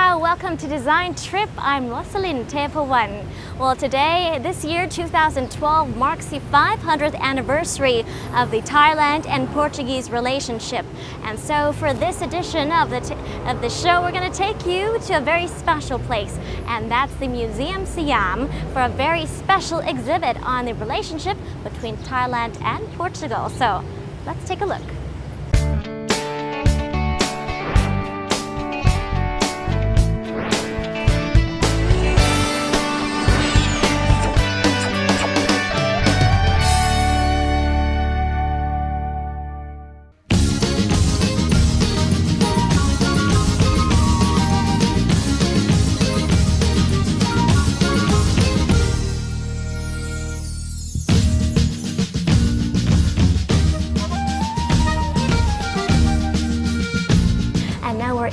Siao, welcome to Design Trip. I'm Rosalyn Tepawan. Well, today, this year, 2012, marks the 500th anniversary of the Thailand and Portuguese relationship. And so for this edition of the show, we're going to take you to a very special place, and that's the Museum Siam for a very special exhibit on the relationship between Thailand and Portugal. So let's take a look.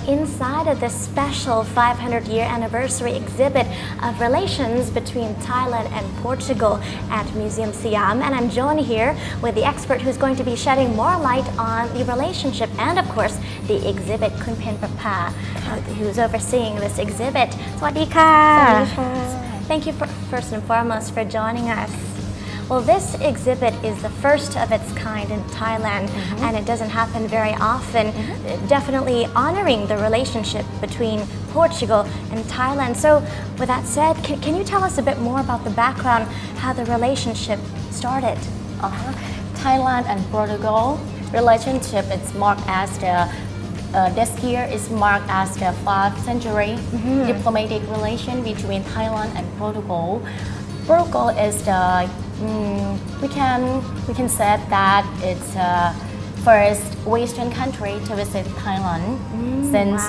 Inside of this special 500-year anniversary exhibit of relations between Thailand and Portugal at Museum Siam, and I'm joined here with the expert who's going to be shedding more light on the relationship and, of course, the exhibit, Kun Pen Prapa, who's overseeing this exhibit. Sawasdee ka. Thank you first and foremost for joining us. Well, this exhibit is the first of its kind in Thailand, and it doesn't happen very often, definitely honoring the relationship between Portugal and Thailand. So with that said, can you tell us a bit more about the background, how the relationship started? Thailand and Portugal relationship is marked as this year is marked as the 5th century diplomatic relation between Thailand and Portugal. Portugal is the we can say that it's first Western country to visit Thailand since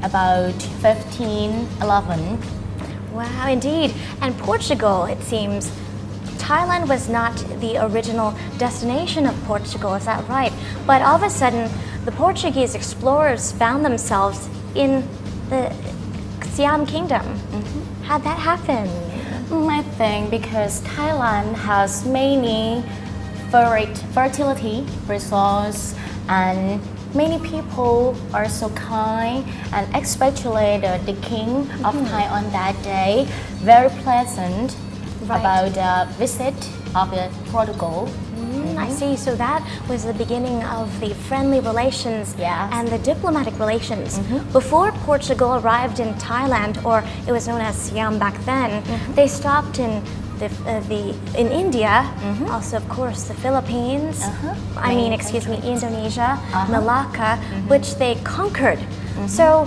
about 1511. Wow, indeed. And Portugal, it seems, Thailand was not the original destination of Portugal, is that right? But all of a sudden, the Portuguese explorers found themselves in the Siam Kingdom. How'd that happen? I think because Thailand has many fertility resources and many people are so kind, and especially the king of Thai on that day, very pleasant about the visit of the Portugal. I see. So that was the beginning of the friendly relations and the diplomatic relations. Before Portugal arrived in Thailand, or it was known as Siam back then, they stopped in in India, also of course the Philippines, Indonesia, Malacca, which they conquered. So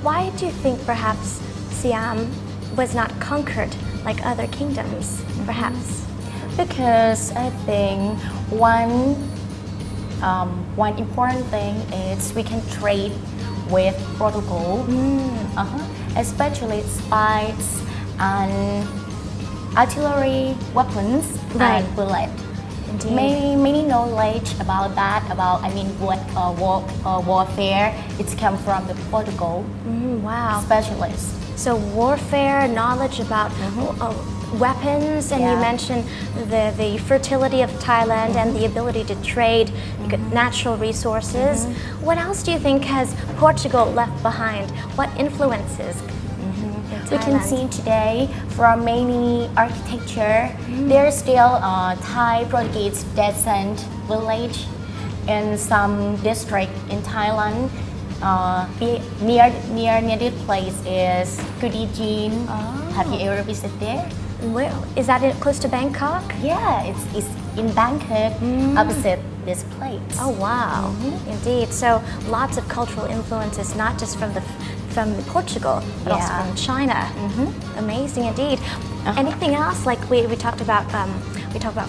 why do you think perhaps Siam was not conquered like other kingdoms, perhaps? Because I think one important thing is we can trade with Portugal, especially spices and artillery weapons and bullets. Many knowledge about that, warfare. It's come from the Portugal specialists. So warfare, knowledge about weapons, and you mentioned the fertility of Thailand and the ability to trade natural resources. What else do you think has Portugal left behind? What influences? We can see today from many architecture, there's still a Thai Portuguese descent village in some district in Thailand. Near this place is Kudijin. Have you ever visited there? Where, is that close to Bangkok? Yeah, it's in Bangkok, opposite this place. Oh wow, indeed. So lots of cultural influences, not just from Portugal, but also from China. Amazing indeed. Anything else? Like we talked about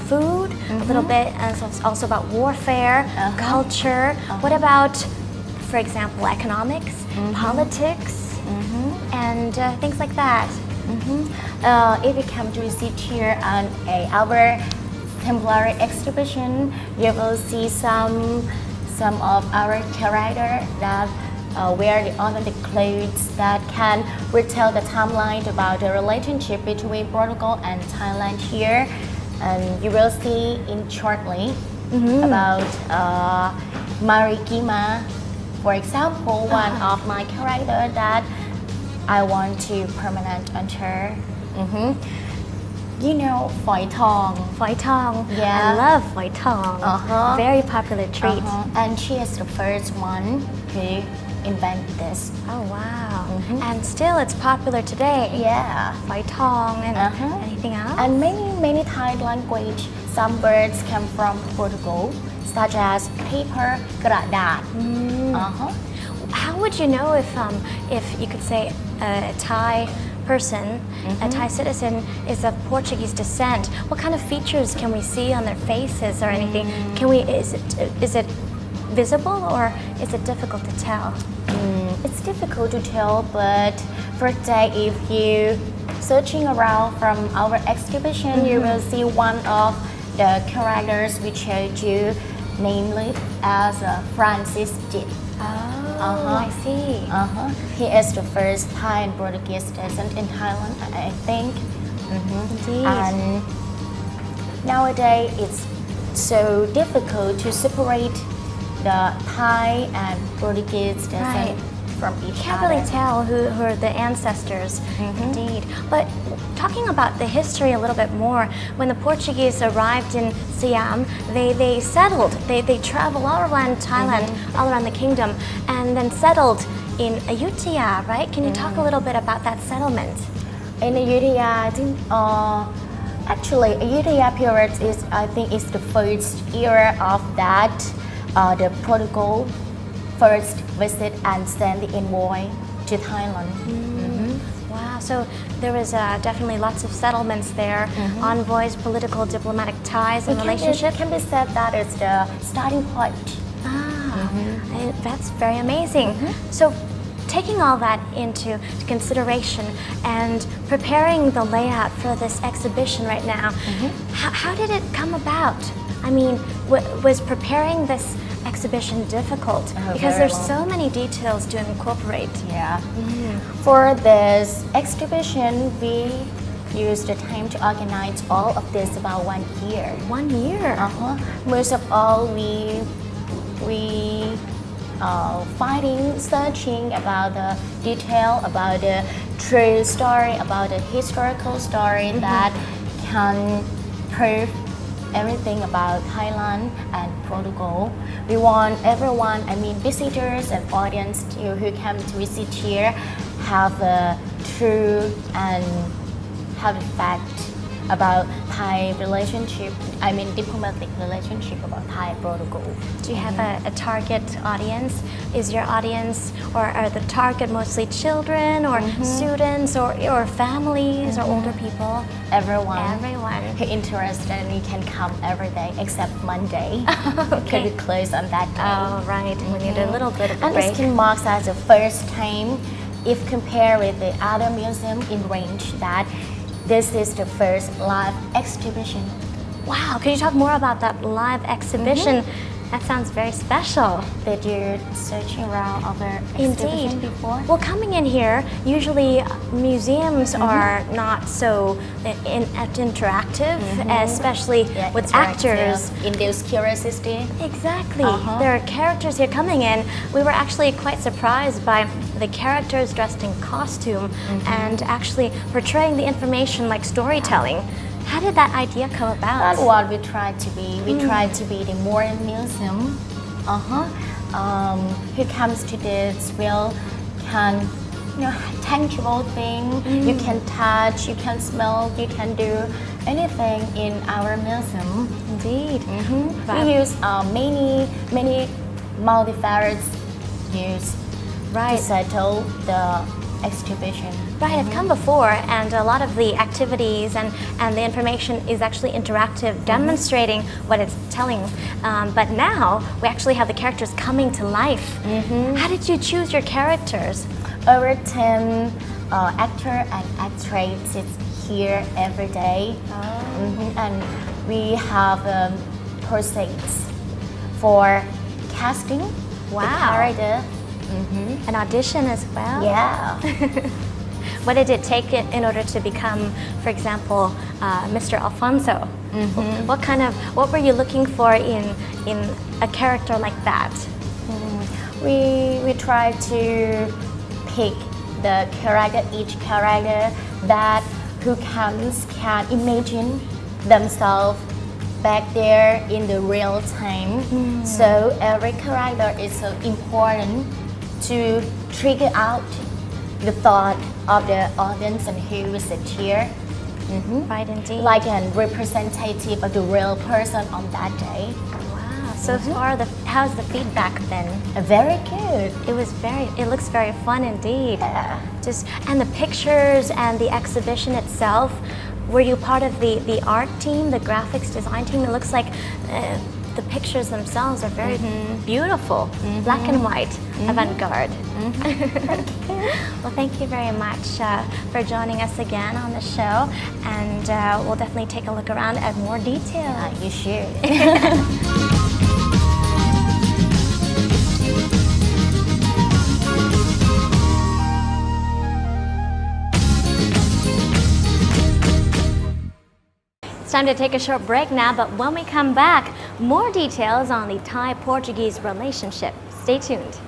food a little bit, and also about warfare, culture. What about, for example, economics, politics, and things like that? If you come to visit here on our temporary exhibition, you will see some of our characters that wear the authentic clothes that can retell the timeline about the relationship between Portugal and Thailand here. And you will see in shortly about Marikima For example, one of my character that I want to permanent enter. You know, Phoi Thong. Phoi Thong. Yeah. I love Phoi Thong. Very popular treat. And she is the first one who invented this. Oh wow. And still it's popular today. Yeah. Phoi Thong and anything else? And many Thai language. Some words come from Portugal, such as paper, กระดาษ. How would you know if you could say a Thai person, a Thai citizen is of Portuguese descent? What kind of features can we see on their faces or anything? Is it visible or is it difficult to tell? It's difficult to tell, but for today, if you searching around from our exhibition, you will see one of the characters we showed you, namely as Francis Jit. I see. He is the first Thai and Portuguese descent in Thailand, I think. Indeed. And nowadays, it's so difficult to separate the Thai and Portuguese descent from each Can't other. really tell who are the ancestors. Indeed. But talking about the history a little bit more, when the Portuguese arrived in Siam, they settled. They traveled all around Thailand, all around the kingdom, and then settled in Ayutthaya, right? Can you talk a little bit about that settlement? In Ayutthaya, I think, actually, Ayutthaya period I think, is the first era of that. The Portugal first visit and send the envoy to Thailand. Wow, so there was definitely lots of settlements there, envoys, political, diplomatic ties and relationships. It can be said that it's the starting point. That's very amazing. So taking all that into consideration and preparing the layout for this exhibition right now, how did it come about? I mean, was preparing this exhibition difficult? Because there's so many details to incorporate. Yeah. For this exhibition, we used the time to organize all of this about 1 year. 1 year? Most of all, we finding, searching about the detail, about the true story, about the historical story that can prove everything about Thailand and Portugal. We want everyone, I mean visitors and audience who come to visit here, have a true and have a fact about Thai relationship, I mean diplomatic relationship about Thai and Portugal. Do you have a target audience? Is your audience, or are the target mostly children or students or families or older people? Everyone who interested and you can come every day except Monday. Could be closed on that day. Oh, right. We need a little bit of a And break. this can mark as the first time if compared with the other museum in range that this is the first live exhibition. Wow, could you talk more about that live exhibition? That sounds very special. Did you searching around other exhibition before? Well, coming in here, usually museums are not so interactive, especially with actors. Induce curiosity. Exactly. There are characters here coming in. We were actually quite surprised by the characters dressed in costume and actually portraying the information like storytelling. How did that idea come about? That's what we try to be. We try to be the modern museum. Who comes to this will can, tangible thing. You can touch, you can smell, you can do anything in our museum. Indeed. We use many multifarious use to settle the exhibition. Right, I've come before, and a lot of the activities and the information is actually interactive, demonstrating what it's telling. But now we actually have the characters coming to life. How did you choose your characters? Over 10 actor and actresses here every day, and we have process for casting the character. An audition as well? Yeah. What did it take in order to become, for example, Mr. Alfonso? What were you looking for in a character like that? We try to pick the character, each character that who comes can imagine themselves back there in the real time. So every character is so important to trigger out the thought of the audience and who is it here. Right, indeed. Like a representative of the real person on that day. Wow. So far, how's the feedback been? Very good. It looks very fun indeed. Yeah. And the pictures and the exhibition itself, were you part of the art team, the graphics design team? It looks like the pictures themselves are very beautiful, black and white, avant-garde. Well, thank you very much for joining us again on the show, and we'll definitely take a look around at more details. You should. It's time to take a short break now, but when we come back, more details on the Thai-Portuguese relationship. Stay tuned.